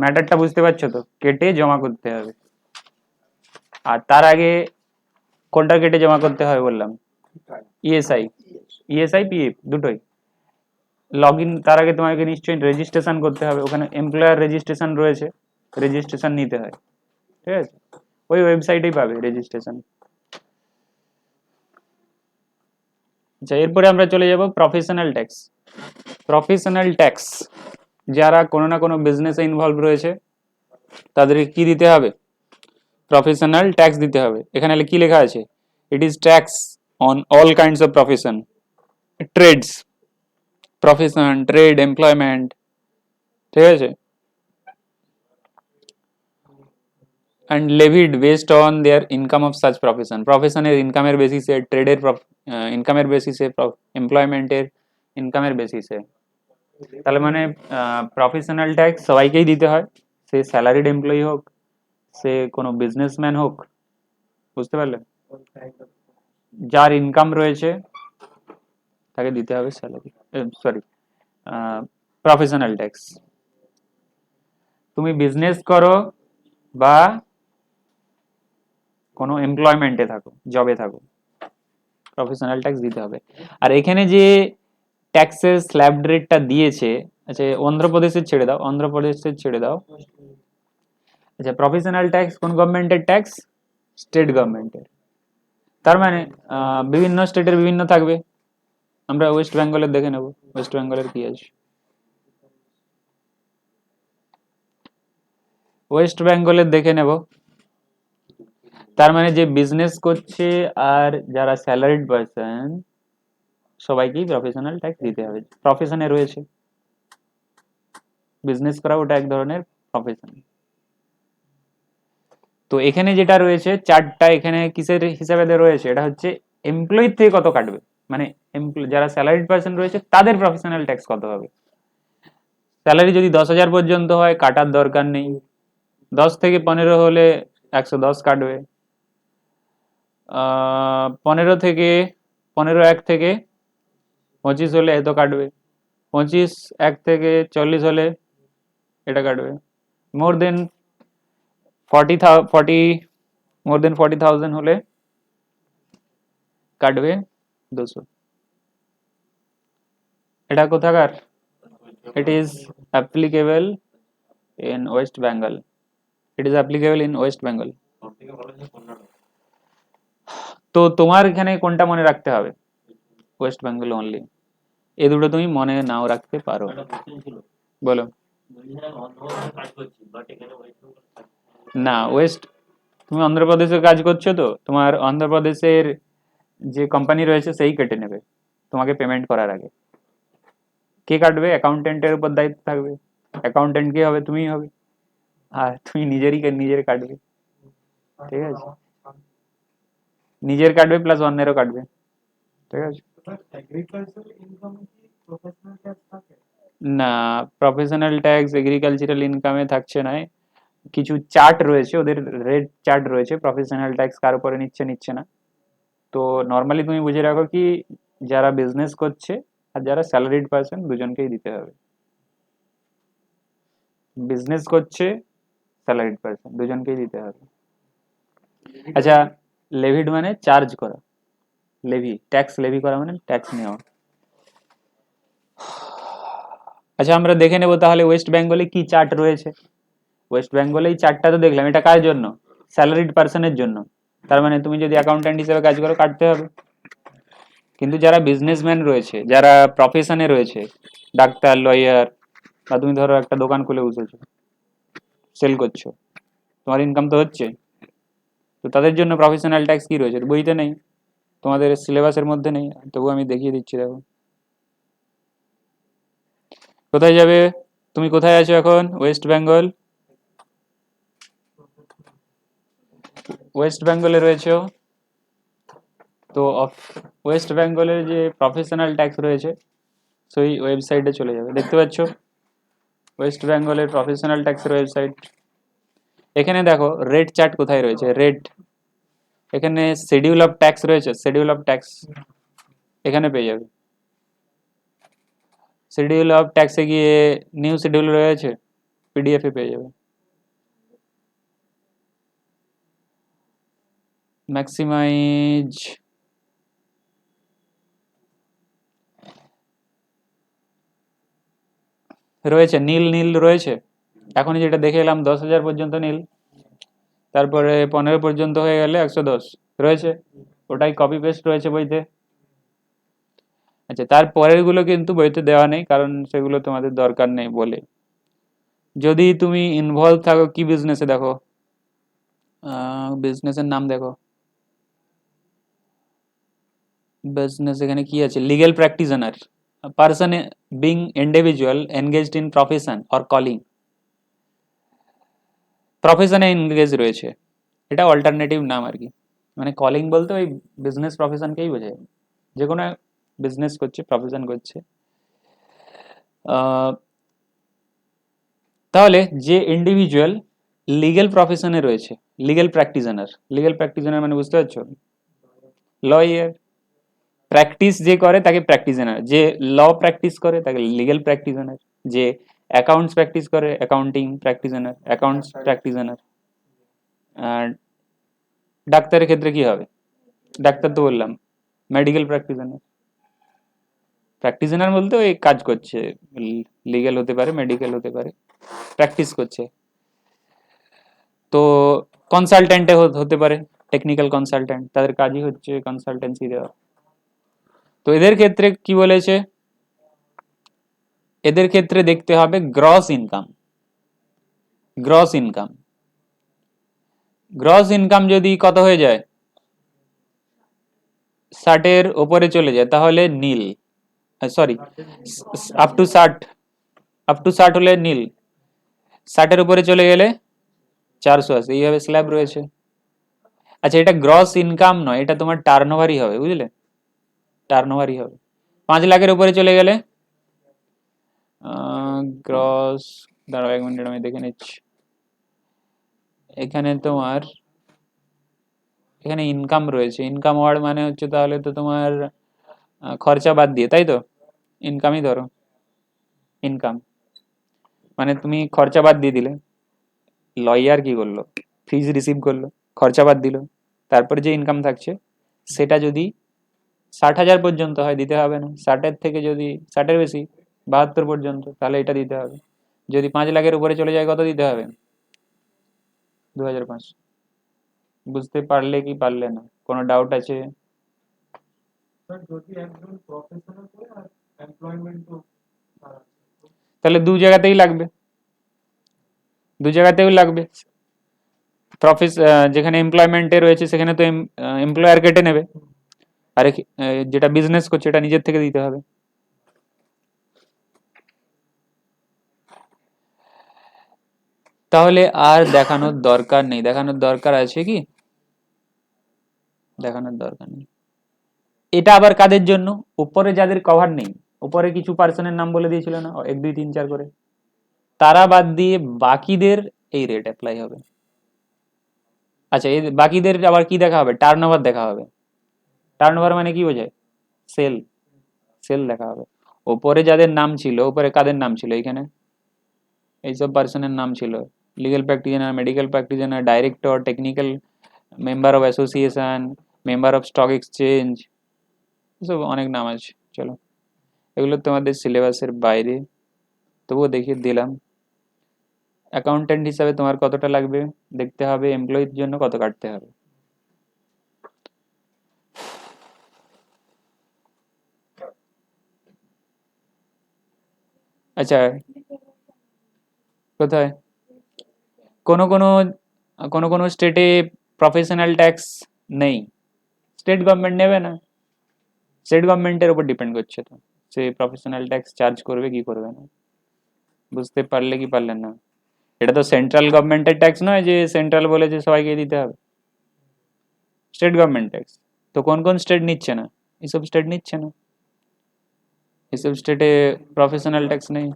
ম্যাটারটা বুঝতে পারছো তো, কেটে জমা করতে হবে। আর তার আগে কোনটা কেটে জমা করতে হয় বললাম? ইএসআই, ইএসআই পিএফ দুটোই। লগ ইন, তার আগে তোমাকে নিশ্চয়ই রেজিস্ট্রেশন করতে হবে, ওখানে এমপ্লয়ার রেজিস্ট্রেশন রয়েছে, রেজিস্ট্রেশন নিতে হয়, ঠিক আছে, ওই ওয়েবসাইটেই পাবে রেজিস্ট্রেশন। আচ্ছা এরপরে আমরা চলে যাব প্রফেশনাল ট্যাক্স। প্রফেশনাল ট্যাক্স যারা কোনো না কোনো বিজনেসে ইনভলভ রয়েছে তাদেরকে কি দিতে হবে? প্রফেশনাল ট্যাক্স দিতে হবে। এখানে কি লেখা আছে? It is tax on all kinds of profession, trades, profession, trade, employment, ঠিক আছে, and levied based on their income of such profession। প্রফেশনের ইনকামের বেসিসে, ট্রেডের ইনকামের বেসিসে, এমপ্লয়মেন্টের ইনকামের বেসিসে। তাহলে মানে প্রফেশনাল ট্যাক্স সবাইকেই দিতে হয়, সে স্যালারিড এমপ্লয়ি হোক, সে কোনো বিজনেসম্যান হোক, বুঝতে পারলে, যার ইনকাম রয়েছে তাকে দিতে হবে স্যালারি, সরি প্রফেশনাল ট্যাক্স। তুমি বিজনেস করো বা কোনো এমপ্লয়মেন্টে থাকো, জবে থাকো, প্রফেশনাল ট্যাক্স দিতে হবে। আর এখানে যে ট্যাক্সের স্ল্যাব রেটটা দিয়েছে, আচ্ছা অন্ধ্রপ্রদেশের ছেড়ে দাও, অন্ধ্রপ্রদেশের ছেড়ে দাও। আচ্ছা প্রফেশনাল ট্যাক্স কোন গভর্নমেন্টের ট্যাক্স? স্টেট গভর্নমেন্টের। তার মানে বিভিন্ন স্টেটের বিভিন্ন থাকবে। আমরা ওয়েস্ট বেঙ্গলের দেখে নেব, ওয়েস্ট বেঙ্গলের কি আছে। ওয়েস্ট বেঙ্গলের দেখে নেব। তার মানে যে বিজনেস করছে আর যারা স্যালারিড পারসন সবাইকেই প্রফেশনাল ট্যাক্স দিতে হবে। প্রফেশনে রয়েছে, বিজনেস করা ওটা এক ধরনের প্রফেশন। তো এখানে যেটা রয়েছে চারটা, এখানে কিসের হিসাবে রয়েছে, এটা হচ্ছে এমপ্লয়ি থেকে কত কাটবে, মানে যারা স্যালারিড পারসন রয়েছে তাদের প্রফেশনাল ট্যাক্স কত হবে। স্যালারি যদি 10,000 পর্যন্ত হয় কাটার দরকার নেই, 10 থেকে 15 হলে 110 কাটবে, 15 থেকে 15 1 থেকে 25 হলে এত কাটবে, 25 1 থেকে 40 হলে এটা কাটবে, মোর দেন 40 মোর দেন 40,000 হলে কাটবে 200। এটা কোথাকার? It is applicable in West Bengal, it is applicable in West Bengal. তো তোমার এখানে কোনটা মনে রাখতে হবে? West Bengal only. এ দুটো তুমি মনে নাও রাখতে পারো। বলো। না ওয়েস্ট, তুমি অন্ধ্রপ্রদেশে কাজ করছো তো তোমার অন্ধ্রপ্রদেশের যে কোম্পানি রয়েছে সেই কেটে নেবে তোমাকে পেমেন্ট করার আগে। কে কাটবে? অ্যাকাউন্টেন্টের উপর দায়িত্ব থাকবে। অ্যাকাউন্টেন্ট কে হবে? তুমিই হবে। আর তুমি নিজের কাটবে, ঠিক আছে? নিজের কাটবে প্লাস অন্যেরও কাটবে, ঠিক আছে? না, প্রফেশনাল ট্যাক্স এগ্রিকালচারাল ইনকামে থাকছে না। কিছু চার্ট রয়েছে, ওদের রেট চার্ট রয়েছে, প্রফেশনাল ট্যাক্স কার উপরে নিচ্ছে নিচ্ছে না। তো নর্মালি তুমি বুঝে রাখো কি যারা বিজনেস করছে আর যারা স্যালারিড পারসন দুজনকেই দিতে হবে। বিজনেস করছে স্যালারিড পারসন দুজনকেই দিতে হবে। আচ্ছা লেভিড মানে চার্জ করা, লেভি ট্যাক্স লেভি করা মানে ট্যাক্স নেওয়া। আচ্ছা আমরা দেখে নেব তাহলে ওয়েস্ট বেঙ্গলে কি চার্ট রয়েছে। ওয়েস্ট বেঙ্গলে এই চার্টটা তো দেখলাম, এটা কার জন্য? স্যালারিড পারসনের জন্য। তার মানে তুমি যদি অ্যাকাউন্ট্যান্ট হিসেবে কাজ করো কাটতে হবে। কিন্তু যারা বিজনেসম্যান রয়েছে, যারা প্রফেশনে রয়েছে, ডাক্তার, লয়ার, বা তুমি ধরো একটা দোকান খুলে বসেছো, সেল করছো, তোমার ইনকাম তো হচ্ছে, তো তাদের জন্য প্রফেশনাল ট্যাক্স কি রয়েছে? বইতে নেই, তোমাদের সিলেবাসের মধ্যে নেই, তবু আমি দেখিয়ে দিচ্ছি। দেখো কোথায় যাবে, তুমি কোথায় আছো এখন? ওয়েস্ট বেঙ্গল, ওয়েস্ট বেঙ্গলে রয়েছে। তো ওয়েস্ট বেঙ্গলের যে প্রফেশনাল ট্যাক্স রয়েছে সেই ওয়েবসাইটে চলে যাবে, দেখতে পাচ্ছ ওয়েস্ট বেঙ্গলের প্রফেশনাল ট্যাক্সের ওয়েবসাইট। এখানে দেখো রেট চার্ট কোথায় রয়েছে, রেট, এখানে শিডিউল অফ ট্যাক্স রয়েছে, শিডিউল অফ ট্যাক্স এখানে পেয়ে যাবে। শিডিউল অফ ট্যাক্সে গিয়ে নিউ শিডিউল রয়েছে, পিডিএফ এ পেয়ে যাবে। ম্যাক্সিমাইজ, রয়েছে নীল নীল রয়েছে। এখন যেটা দেখে এলাম 10,000 পর্যন্ত নীল, তারপরে 15 পর্যন্ত হয়ে গেলে 110 রয়েছে, ওটাই কপি পেস্ট রয়েছে বইতে। আচ্ছা তার পরের গুলো কিন্তু বইতে দেওয়া নেই, কারণ সেগুলো তোমাদের দরকার নেই বলে। যদি তুমি ইনভলভ থাকো কি বিজনেসে, দেখো বিজনেসের নাম দেখো, বিজনেস এখানে কি আছে, legal practitioner, person being individual engaged in profession or calling, প্রফেশনে এনগেজ রয়েছে, এটা অল্টারনেটিভ নাম আর কি। মানে কলিং বলতে ওই বিজনেস প্রফেশনকেই বোঝায়, যে কোনো বিজনেস করছে, প্রফেশন করছে। তাহলে যে ইন্ডিভিজুয়াল লিগ্যাল প্রফেশনে রয়েছে, লিগ্যাল প্র্যাকটিশনার, লিগ্যাল প্র্যাকটিশনার মানে বুঝতে পারছো, লয়ার, প্র্যাকটিস যে করে তাকে প্র্যাকটিশনার, যে ল প্র্যাকটিস করে তাকে লিগ্যাল প্র্যাকটিশনার, যে অ্যাকাউন্টস প্র্যাকটিস করে অ্যাকাউন্টিং প্র্যাকটিশনার, অ্যাকাউন্টস প্র্যাকটিশনার। আর ডাক্তারের ক্ষেত্রে কি হবে? ডাক্তার তো বললাম মেডিকেল প্র্যাকটিশনার। প্র্যাকটিশনার বলতে ওই কাজ করছে, লিগ্যাল হতে পারে মেডিকেল হতে পারে, প্র্যাকটিস করছে। তো কনসালট্যান্টে হতে পারে, টেকনিক্যাল কনসালট্যান্ট, তাদের কাজই হচ্ছে কনসালটেন্সি দেওয়া। তো এদের ক্ষেত্রে কি বলেছে, এদের ক্ষেত্রে দেখতে হবে gross income. Gross income, gross income যদি কত হয়ে যায়, 60-এর ওপরে চলে যায় তাহলে nil, sorry up to 60, up to 60 হলে নীল, 60-এর উপরে চলে গেলে 480, এইভাবে স্ল্যাব রয়েছে। আচ্ছা, এটা গ্রস ইনকাম নয়, এটা তোমার টার্নওভারই হবে, বুঝলে, টার্নওভারই হবে। 5 লাখের উপরে চলে গেলে গ্রস, দাঁড়াও 1 মিনিট আমি দেখে নিচ্ছি। এখানে তোমার, এখানে ইনকাম রয়েছে, ইনকাম ওয়ার্ড মানে হচ্ছে তাহলে তো তোমার খরচা বাদ দিয়ে, তাই তো, ইনকামই ধরো, ইনকাম মানে তুমি খরচা বাদ দিয়ে দিলে। লয়ার কি করলো, ফিজ রিসিভ করলো, খরচা বাদ দিল, তারপরে যে ইনকাম থাকছে সেটা যদি 60,000 পর্যন্ত হয় দিতে হবে না, 60-এর থেকে যদি 60-এর বেশি 72 পর্যন্ত তাহলে এটা দিতে হবে। যদি 5 লাখের উপরে চলে যায় কত দিতে হবে? 2,500। বুঝতে পারলে কি পারলে না, কোনো ডাউট আছে? তাহলে দু জায়গাতেই লাগবে, দু জায়গাতেও লাগবে। প্রফেস, যেখানে এমপ্লয়মেন্টে রয়েছে সেখানে তো এমপ্লয়ার কেটে নেবে, আর যেটা বিজনেস করছে এটা নিজের থেকে দিতে হবে। তাহলে আর দেখানোর দরকার নেই, দেখানোর দরকার আছে কি? দেখানোর দরকার নেই। এটা আবার কাদের জন্য? উপরে যাদের কভার নেই, উপরে কিছু পার্সনের নাম বলে দিয়েছিল না 1 2 3 4 করে, তারা বাদ দিয়ে বাকিদের এই রেট অ্যাপ্লাই হবে। আচ্ছা, এই বাকিদের আবার কি দেখা হবে? টার্নওভার দেখা হবে। টার্নওভার মানে কি বোঝায়? সেল, সেল দেখা হবে। ওপরে যাদের নাম ছিল, উপরে কাদের নাম ছিল, এখানে এইসব পার্সনের নাম ছিল, legal practitioner, medical practitioner, director, technical, member of association, member of stock exchange, এসব অনেক নাম আছে। চলো, এগুলো তোমাদের সিলেবাসের বাইরে, তবুও দেখিয়ে দিলাম। অ্যাকাউন্ট্যান্ট হিসাবে তোমার কতটা লাগবে দেখতে হবে, এমপ্লয়ির জন্য কত কাটতে হবে। আচ্ছা, কোথায়? কোনো কোনো, কোনো কোনো স্টেটে প্রফেশনাল ট্যাক্স নেই, স্টেট গভর্নমেন্ট নেবে না, স্টেট গভর্নমেন্টের উপর ডিপেন্ড করছে, তো সে প্রফেশনাল ট্যাক্স চার্জ করবে কি করবে না। বুঝতে পারলে কি পারলেন না? এটা তো সেন্ট্রাল গভর্নমেন্টের ট্যাক্স নয় যে সেন্ট্রাল বলেছে সবাইকে দিতে হবে, স্টেট গভর্নমেন্ট ট্যাক্স। তো কোন কোন স্টেট নিচ্ছে না? এইসব স্টেট নিচ্ছে না, এইসব স্টেটে প্রফেশনাল ট্যাক্স নেই।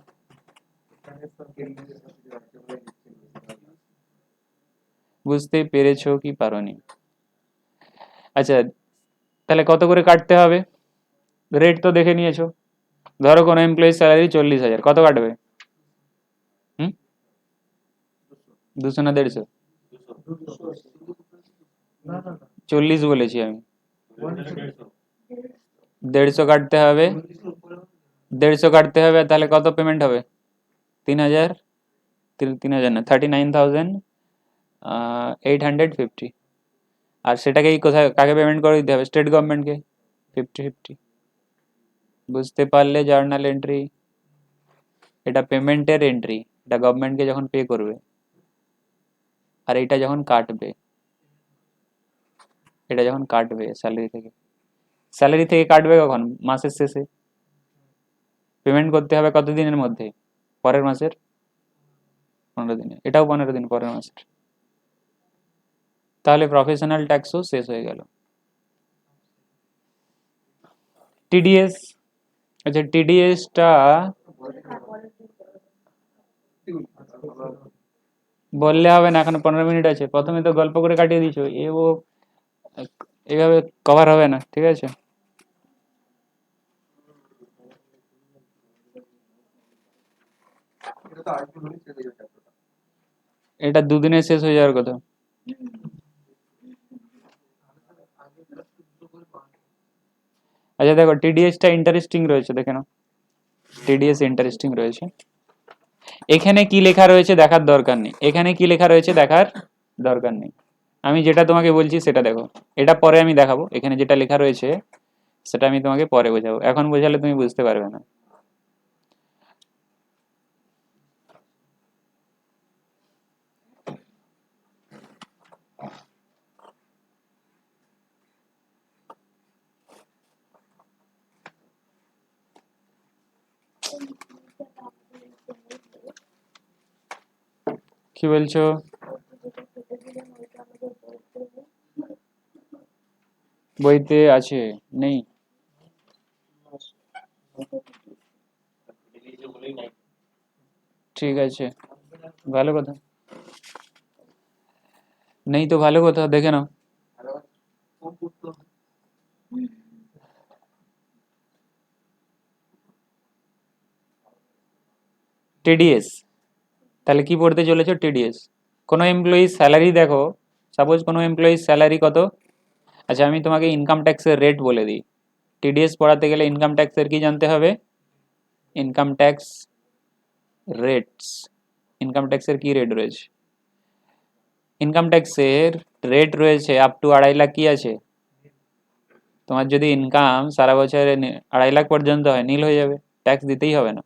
বুঝতে পেরেছো কি পারোনি? আচ্ছা, তাহলে কত করে কাটতে হবে? রেট তো দেখে নিয়েছো। ধরো কোনো এমপ্লয়ির স্যালারি 40,000, কত কাটবে? হুম, 200 না 150? 40 বলেছি আমি, 150 কাটতে হবে, 150 কাটতে হবে, তাহলে কত পেমেন্ট হবে? 3,000, 3,000 না, 39,850। আর সেটাকেই কোথায়, কাকে পেমেন্ট করে দিতে হবে? স্টেট গভর্নমেন্টকে, 50-50। বুঝতে পারলে? জার্নাল এন্ট্রি, এটা পেমেন্টের এন্ট্রি, এটা গভর্নমেন্টকে যখন পে করবে, আর এটা যখন কাটবে, এটা যখন কাটবে স্যালারি থেকে, স্যালারি থেকে কাটবে কখন? মাসের শেষে। পেমেন্ট করতে হবে কত দিনের মধ্যে? পরের মাসের 15 দিনে, এটাও 15 দিন পরের মাসের। তাহলে প্রফেশনাল ট্যাক্সও শেষ হয়ে গেল। টিডিএস, আচ্ছা টিডিএসটা বললে হবে না, এখন 15 মিনিট আছে, প্রথমে তো গল্প করে কাটিয়ে দিছো, ও এইভাবে কভার হবে না, ঠিক আছে? এটা দুদিনে শেষ হয়ে যাওয়ার কথা। আচ্ছা দেখো, টিডিএসটা ইন্টারেস্টিং রয়েছে, দেখে নাও। টিডিএস ইন্টারেস্টিং রয়েছে। এখানে কি লেখা রয়েছে দেখার দরকার নেই, এখানে কি লেখা রয়েছে দেখার দরকার নেই। আমি যেটা তোমাকে বলছি সেটা দেখো, এটা পরে আমি দেখাবো। এখানে যেটা লেখা রয়েছে সেটা আমি তোমাকে পরে বোঝাবো, এখন বোঝালে তুমি বুঝতে পারবে না। কি বলছো? বইতে আছে? নেই? ঠিক আছে, ভালো কথা। নেই তো ভালো কথা, দেখে নাও। টিডিএস, তাহলে কি পড়তে চলেছো? টিডিএস। কোনো এমপ্লয়ি স্যালারি দেখো, সাপোজ কোনো এমপ্লয়ি স্যালারি কত। আচ্ছা আমি তোমাকে ইনকাম ট্যাক্সের রেট বলে দিই। টিডিএস পড়াতে গেলে ইনকাম ট্যাক্সের কি জানতে হবে? Income tax rates. ইনকাম ট্যাক্সের কি রেট রয়েছে? ইনকাম ট্যাক্সের রেট রয়েছে আপ টু 2.5 লাখ। কি আছে? তোমার যদি ইনকাম সারা বছরে 2.5 লাখ পর্যন্ত হয়, নীল হয়ে যাবে, ট্যাক্স দিতেই হবে না।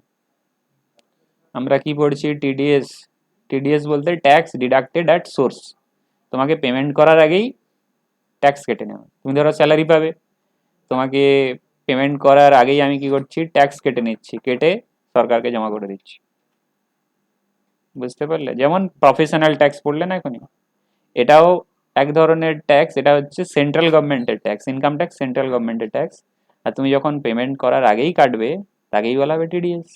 আমরা কি পড়ছি? টিডিএস। টিডিএস বলতে ট্যাক্স ডিডাক্টেড অ্যাট সোর্স। তোমাকে পেমেন্ট করার আগেই ট্যাক্স কেটে নেওয়া। তুমি ধরো স্যালারি পাবে, তোমাকে পেমেন্ট করার আগেই আমি কি করছি? ট্যাক্স কেটে নিচ্ছি, কেটে সরকারকে জমা করে দিচ্ছি। বুঝতে পারলে? যেমন প্রফেশনাল ট্যাক্স পড়লে না এখনই, এটাও এক ধরনের ট্যাক্স। এটা হচ্ছে সেন্ট্রাল গভর্নমেন্টের ট্যাক্স, ইনকাম ট্যাক্স সেন্ট্রাল গভর্নমেন্টের ট্যাক্স। আর তুমি যখন পেমেন্ট করার আগেই কাটবে, তাকেই বলা হবে TDS,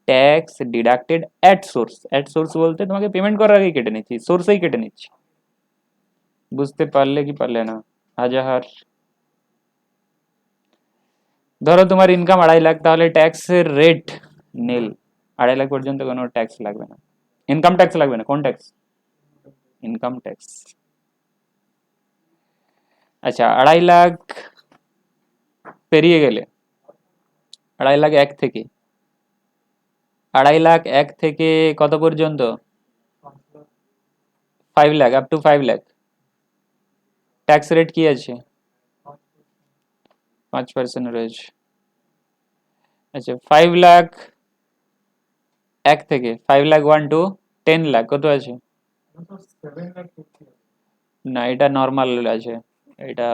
tax deducted at source. At source বলতে তোমাকে পেমেন্ট করার আগেই কেটে নিচ্ছি, সোর্সেই কেটে নিচ্ছি। বুঝতে পারলে কি পারলে না? হাজার। ধরো তোমার ইনকাম 2.5 লাখ, তাহলে ট্যাক্সের রেট নীল। 2.5 লাখ পর্যন্ত কোনো ট্যাক্স লাগবে না, ইনকাম ট্যাক্স লাগবে না। কোন ট্যাক্স? Income tax. আচ্ছা 2.5 লাখ পেরিয়ে গেলে, 2.5 লাখ 1 থেকে, 2.5 লাখ 1 থেকে কত পর্যন্ত? 5 lakh, up to 5 lakh tax rate কি আছে? 5% রয়েছে। আচ্ছা 5 লাখ 1 থেকে, 5 লাখ 1 to 10 লাখ কত আছে? না এটা নর্মাল আছে, এটা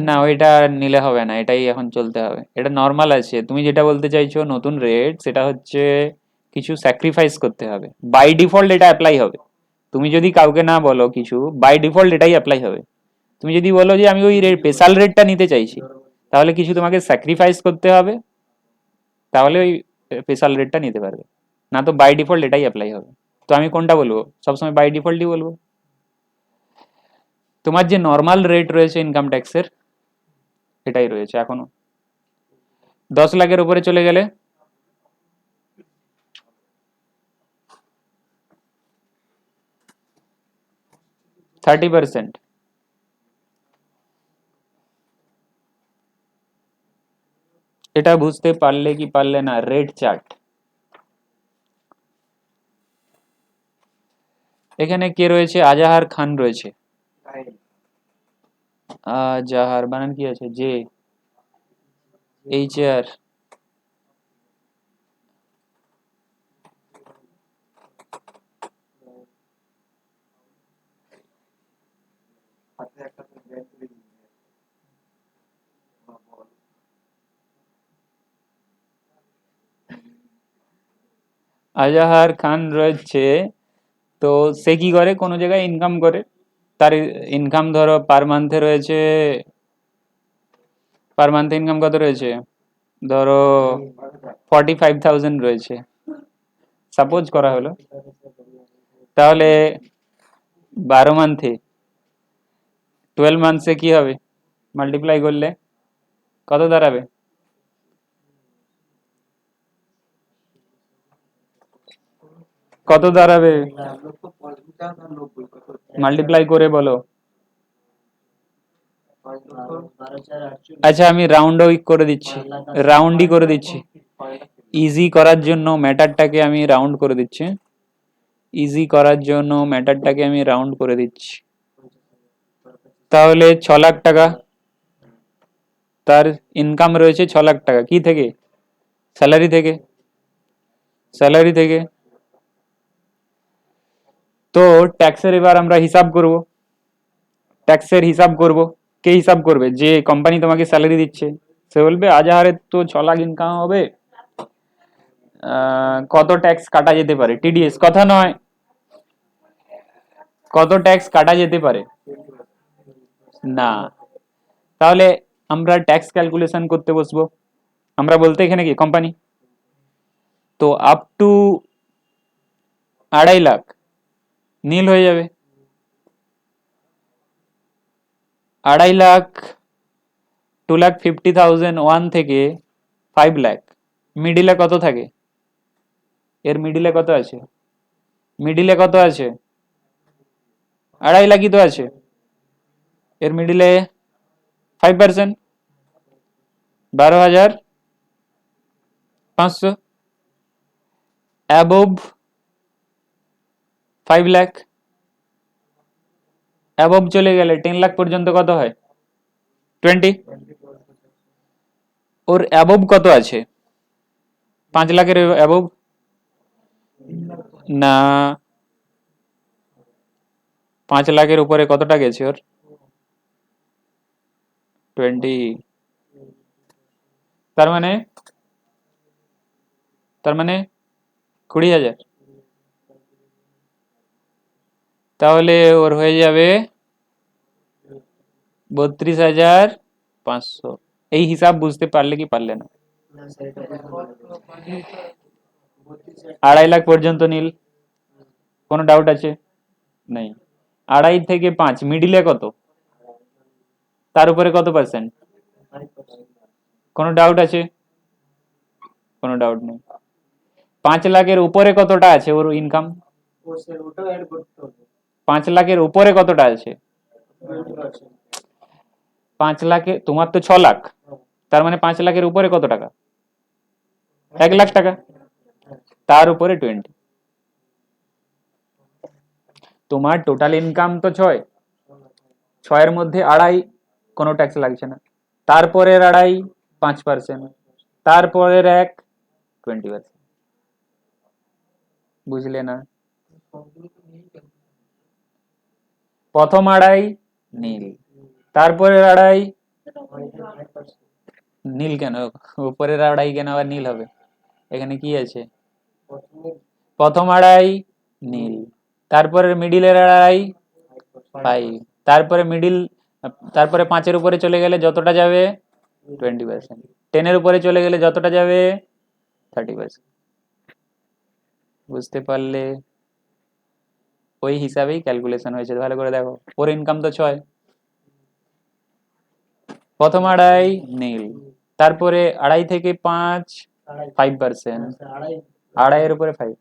না, ওইটা নিলে হবে না, এটাই এখন চলতে হবে। এটা নর্মাল আছে। তুমি যেটা বলতে চাইছো নতুন রেট, সেটা হচ্ছে কিছু স্যাক্রিফাইস করতে হবে। বাই ডিফল্ট এটা অ্যাপ্লাই হবে। তুমি যদি কাউকে না বলো কিছু, বাই ডিফল্ট এটাই অ্যাপ্লাই হবে। তুমি যদি বলো যে আমি ওই স্পেশাল রেটটা নিতে চাইছি, তাহলে কিছু তোমাকে স্যাক্রিফাইস করতে হবে, তাহলে ওই স্পেশাল রেটটা নিতে পারবে। না তো বাই ডিফল্ট এটাই অ্যাপ্লাই হবে। তো আমি কোনটা বলবো? সবসময় বাই ডিফল্টই বলবো। তোমার যে নর্মাল রেট রয়েছে ইনকাম ট্যাক্সের, এটাই রয়েছে এখনো। 10 লাখের উপরে চলে গেলে 30%। এটা বুঝতে পারলে কি পারলে না? Rate chart. এখানে কে রয়েছে? আজাহার খান রয়েছে। আজাহার বানান কি আছে? J H R. আজাহার খান রয়েছে। তো সে কি করে? কোনো জায়গায় ইনকাম করে, তার ইনকাম ধরো পার মান্থে রয়েছে, পার মান্থে ইনকাম কত রয়েছে? ধরো 45,000 রয়েছে, সাপোজ করা হলো। তাহলে 12 মান্থে, 12 মান্থসে কি হবে? মাল্টিপ্লাই করলে কত দাঁড়াবে? কত দাঁড়াবে মাল্টিপ্লাই করে বলো। আচ্ছা আমি রাউন্ডই করে দিচ্ছি, রাউন্ডই করে দিচ্ছি, ইজি করার জন্য ম্যাটারটাকে আমি রাউন্ড করে দিচ্ছি, ইজি করার জন্য ম্যাটারটাকে আমি রাউন্ড করে দিচ্ছি। তাহলে 6 লাখ টাকা তার ইনকাম রয়েছে, 6 লাখ টাকা কি থেকে? স্যালারি থেকে, স্যালারি থেকে। তো ট্যাক্সের এবার আমরা হিসাব করব, ট্যাক্সের হিসাব করব। কে হিসাব করবে? যে কোম্পানি তোমাকে স্যালারি দিচ্ছে সে বলবে আজহারে তো 6 লাখ ইনকাম হবে, কত ট্যাক্স কাটা যেতে পারে, টিডিএস কথা নয়, কত ট্যাক্স কাটা যেতে পারে না। তাহলে আমরা ট্যাক্স ক্যালকুলেশন করতে বসবো, আমরা বলতে এখানে কি কোম্পানি, তো আপ টু 2.5 লাখ নীল হয়ে যাবে, 2.5 লাখ 2,50,000 ওয়ান থেকে 5 লাখ, মিডিলে কত থাকে? এর মিডিলে কত আছে? মিডিলে কত আছে? 2.5 লাখই তো আছে, এর মিডিলে 5%, 12,500, অ্যাবোভ 5 লাখ, অ্যাবোভ চলে গেলে 10 লাখ পর্যন্ত কত হয়? 20। ওর অ্যাবোভ কত আছে? 5 লাখের অ্যাবোভ না, 5 লাখের উপরে কতটা গেছে ওর? 20। তার মানে, তার মানে 20,000, তাহলে ওর হয়ে যাবে 32,500। এই হিসাব বুঝতে পারলে কি পারলে না? 2.5 লাখ পর্যন্ত নীল, কোনো ডাউট আছে? নেই। 2.5 থেকে 5 মিডিলে কত, তার উপরে কত পার্সেন্ট? কোনো ডাউট আছে? কোনো ডাউট নেই। 5 লাখের উপরে কতটা আছে ওর ইনকাম? 5 লাখের উপরে কতটা আছে? 5 লাখে তোমার তো 6 লাখ, তার মানে 5 লাখের উপরে কত টাকা? 1 লাখ টাকা, তার উপরে 20। তোমার টোটাল ইনকাম তো 6, 6-এর মধ্যে 2.5 কোনো ট্যাক্স লাগছে না, তারপরের 2.5 5%, তারপরের 1 20%। বুঝলে না? প্রথম 2.5 নীল, তারপরের 2.5 নীল কেন? উপরের 2.5 কেন আবার নীল হবে? এখানে কি আছে? প্রথম 2.5 নীল, তারপরে মিডিলের 2.5 5, তারপরে মিডিল, তারপরে 5-এর উপরে চলে গেলে যতটা যাবে 20%, 10-এর উপরে চলে গেলে যতটা যাবে 30%। বুঝতে পারলে? ওই হিসাবেই ক্যালকুলেশন হয়েছে, ভালো করে দেখো। ওর ইনকাম তো 6, প্রথম 2.5 নীল, তারপরে 2.5 থেকে 5 5%, 2.5-এর উপরে 5,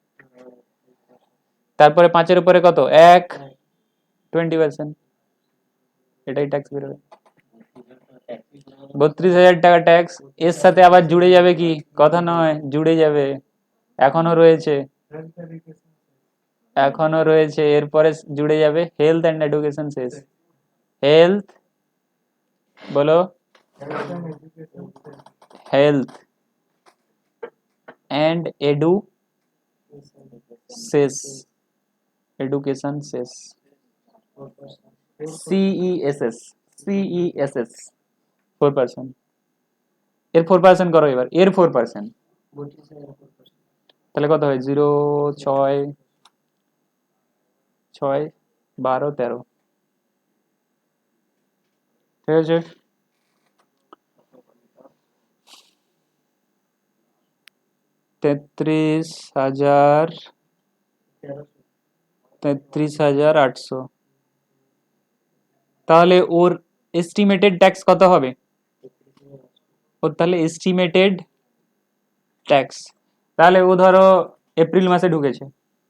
তারপরে 5-এর উপরে কত 1 20%, এটাই ট্যাক্স বেরোবে। 32,000 টাকা ট্যাক্স, এর সাথে আবার জুড়ে যাবে কি? কথা নয়, জুড়ে যাবে, এখনো রয়েছে, এখনো রয়েছে, এরপরে জুড়ে যাবে হেলথ অ্যান্ড এডুকেশন শেষ। হেলথ বলো, হেলথ অ্যান্ড এডু শেষ, এডুকেশন শেষ, সিইএসএস, সিইএসএস 4%। এর 4% করো এবার, এর 4%, তাহলে কত হয়? 0 6 6 12 13, ঠিক আছে। তেত্রিশ হাজার 33,800। তাহলে ওর এস্টিমেটেড ট্যাক্স কত হবে? ওর তাহলে এস্টিমেটেড ট্যাক্স, তাহলে ও ধরো এপ্রিল মাসে ঢুকেছে,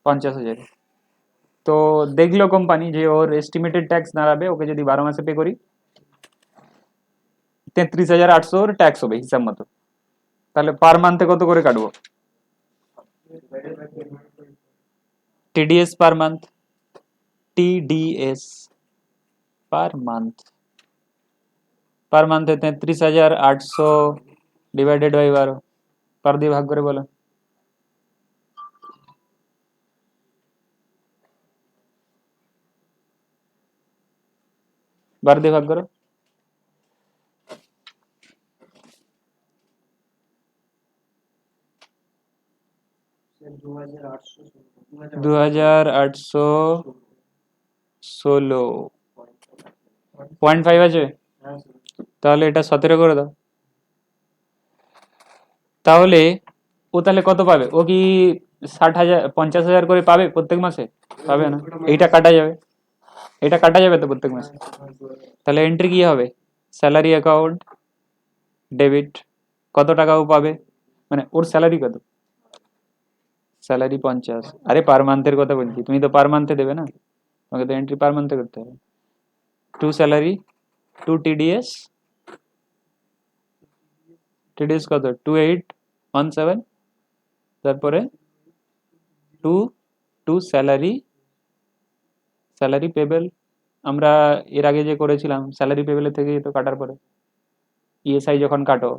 50,000। তো দেখলো কোম্পানি যে ওর এস্টিমেটেড ট্যাক্স দাঁড়াবে, ওকে যদি 12 মাসে পে করি 33,800 ওর ট্যাক্স হবে হিসাব মতো। তাহলে পার মান্থে কত করে কাটবো? TDS per month, TDS per মান্থে 33,800 ডিভাইডেড বাই 12, পার দিয়ে ভাগ করে বলো। বার দিয়ে ভাগ করো। দু হাজার 816 0.5 আছে, তাহলে এটা 17 করে দাও। তাহলে ও তাহলে কত পাবে? ও কি 60,000 50,000 করে পাবে প্রত্যেক মাসে? পাবে না, এইটা কাটা যাবে, এটা কাটা যাবে তো প্রত্যেক মাসে। তাহলে এন্ট্রি কি হবে? স্যালারি অ্যাকাউন্ট ডেবিট, কত টাকা ও পাবে, মানে ওর স্যালারি কত? স্যালারি 50। আরে পার মান্থের কথা বলছি, তুমি তো পার মান্থে দেবে না, তোমাকে তো এন্ট্রি পার মান্থে করতে হবে। To salary, to TDS, TDS কত? 2817। তারপরে to to salary, salary payable, আমরা এর আগে যে করেছিলাম স্যালারি পেবেলের থেকে তো কাটার পরে ইএসআই যখন কাটো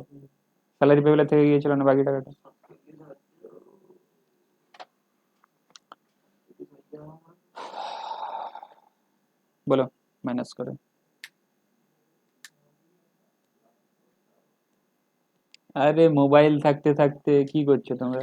স্যালারি পেবেলের থেকে গিয়েছিল না বাকি টাকাটা? বলো মাইনাস করে। আরে মোবাইল থাকতে থাকতে কি করছো তোমরা?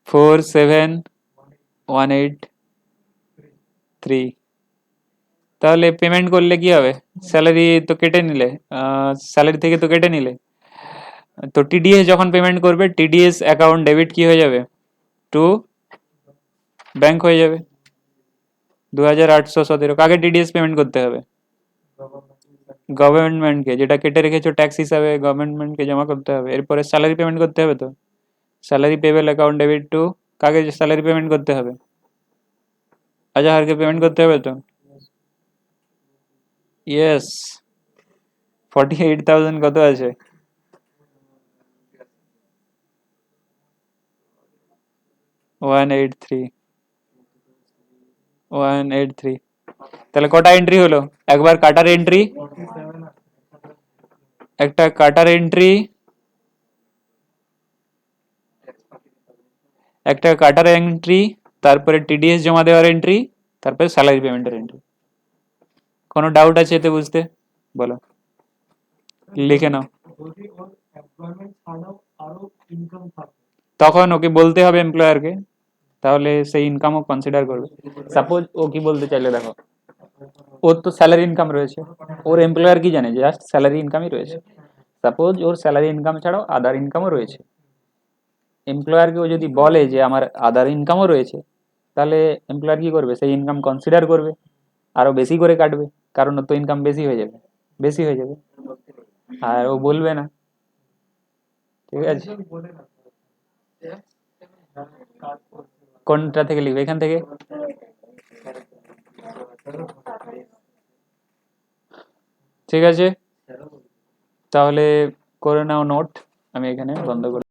Four seven one eight three. তাহলে পেমেন্ট করলে কি হবে? স্যালারি তো কেটে নিলে, স্যালারি থেকে তো কেটে নিলে, তো টিডিএস যখন পেমেন্ট করবে টিডিএস অ্যাকাউন্ট ডেবিট কি হয়ে যাবে? টু ব্যাংক হয়ে যাবে। 2817 কাকে টিডিএস পেমেন্ট করতে হবে? গভর্নমেন্টকে, যেটা কেটে রেখেছো ট্যাক্স হিসাবে গভর্নমেন্টকে জমা করতে হবে। এরপরে স্যালারি পেমেন্ট করতে হবে, তো salary payable account debit two, কাকে স্যালারি পেমেন্ট করতে হবে? আজাহারকে পেমেন্ট করতে হবে তো। ইয়েস, 48,000 কত আছে? 183, 183। তাহলে কটা এন্ট্রি হলো? একবার কাটার এন্ট্রি, একটা কাটার এন্ট্রি, একটা কাটার এন্ট্রি, তারপরে টিডিএস জমা দেওয়ার এন্ট্রি, তারপরে স্যালারি পেমেন্টের এন্ট্রি। কোনো ডাউট আছে এতে বুঝতে? বলো, লিখে নাও। তখন ওকে বলতে হবে এমপ্লয়ারকে, তাহলে সেই ইনকামও কনসিডার করবে। সাপোজ ও কি বলতে চাইলে দেখো, ওর তো স্যালারি ইনকাম রয়েছে, ওর এমপ্লয়ার কি জানে, জাস্ট স্যালারি ইনকামই রয়েছে। সাপোজ ওর স্যালারি ইনকাম ছাড়াও আদার ইনকামও রয়েছে, এমপ্লয়ারকে ও যদি বলে যে আমার আদার ইনকামও রয়েছে, তাহলে এমপ্লয়ার কি করবে? সেই ইনকাম কনসিডার করবে, আরো বেশি করে কাটবে, কারণ ওর তো ইনকাম বেশি হয়ে যাবে, বেশি হয়ে যাবে। আর ও বলবে না, ঠিক আছে? কোনটা থেকে লিখবে? এখান থেকে। ঠিক আছে, তাহলে করে নাও নোট, আমি এখানে বন্ধ করি।